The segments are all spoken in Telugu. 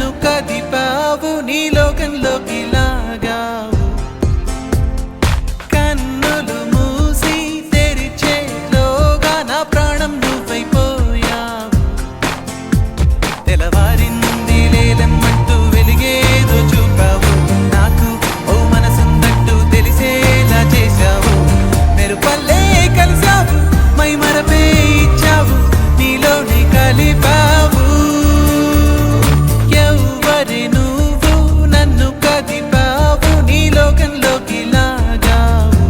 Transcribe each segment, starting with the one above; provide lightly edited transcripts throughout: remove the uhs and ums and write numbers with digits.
నన్ను కదిపావు నీ లోకంలోకి లాగావు కన్నులు మూసి తెరిచేలోగా నా ప్రాణం నువ్వైపోయావు తెల్లవారింది లేలమ్మంటూ వెలిగేదో చూపావు నాకు ఓ మనసుందంటూ తెలిసేలా చేశావు మెరుపల్లే కలిసావు మై మరపే ఇచ్చావు నీలోని కలిపావు ఎవ్వరి నువ్వు నన్ను కదిపావు నీ లోకంలోకి లాగావు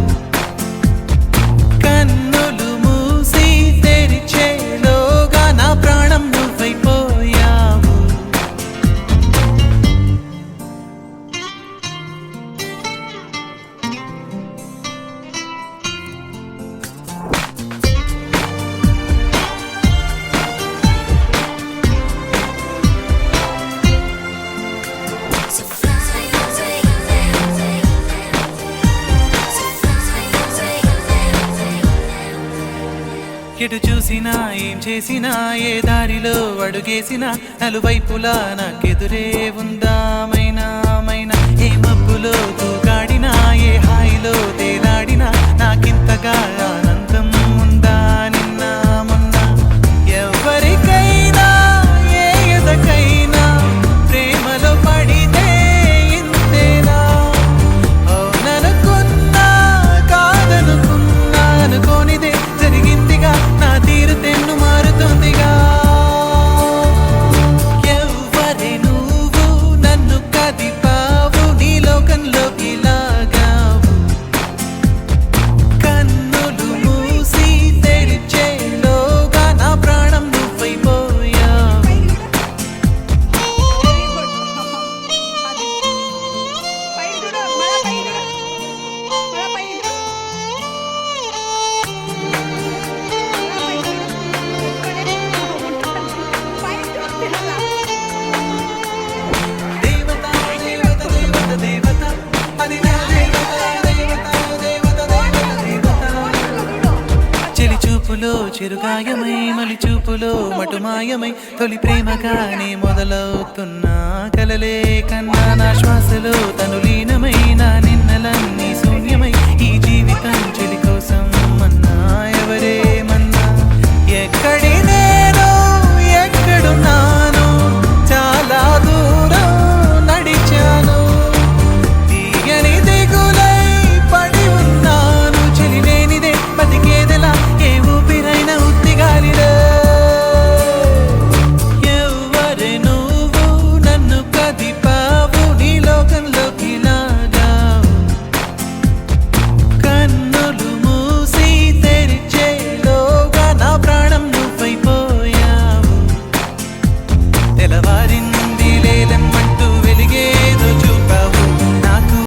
కన్నులు మూసి తెరిచేలోగా నా ప్రాణం నువ్వైపోయావు ఎటు చూసినా ఏం చేసినా ఏ దారిలో అడుగేసినా నలువైపులా నాకెదురే ఉందామైనా ఏ మబ్బులో తూగాడినా ఏ హాయిలో తేలాడినా నాకింతగా ఆనందం ఉందా నిన్న మొన్న ఎవరికైనా ఏ ఎదకైనా ప్రేమలో పడితే ఇంతేనా అవుననుకున్నా కాదనుకున్నా అనుకోనిదే జరిగిందిగా నా తీరు తెన్ను మారుతుందిగా ఎవ్వరి నువ్వు నన్ను కదిపావు నీ లోకంలోకి లాగావు కన్నులు మూసి తెరిచేలోగా నా ప్రాణం నువ్వైపోయావు దేవత దేవత దేవత దేవత అది నా దేవత దేవత దేవత దేవత చెలి చూపులో చిరుగాయమై మలి చూపులో మటుమాయమై తొలి ప్రేమగానే మొదలవుతున్నా కలలే కన్నా నా శ్వాసలో తను లీనమై నా నిన్నలన్నీ శూన్యమై ఈ జీవితం చెలి కోసం మన్నా ఎవరేమన్నా ఎక్కడి నేను ఎక్కడున్నాను చాలా దూరం నడిచాను తీయని దిగులై పడి ఉన్నాను చెలిలేనిదే బతికేదెలా ఏ ఊపిరైన ఉత్తిగాలిలో ఎవ్వరి నువ్వు నన్ను కదిపావు నీ లోకంలోకి లాగావు కన్నులు మూసి తెరిచేలోగా నా ప్రాణం నువ్వైపోయావు తెల్లవారింది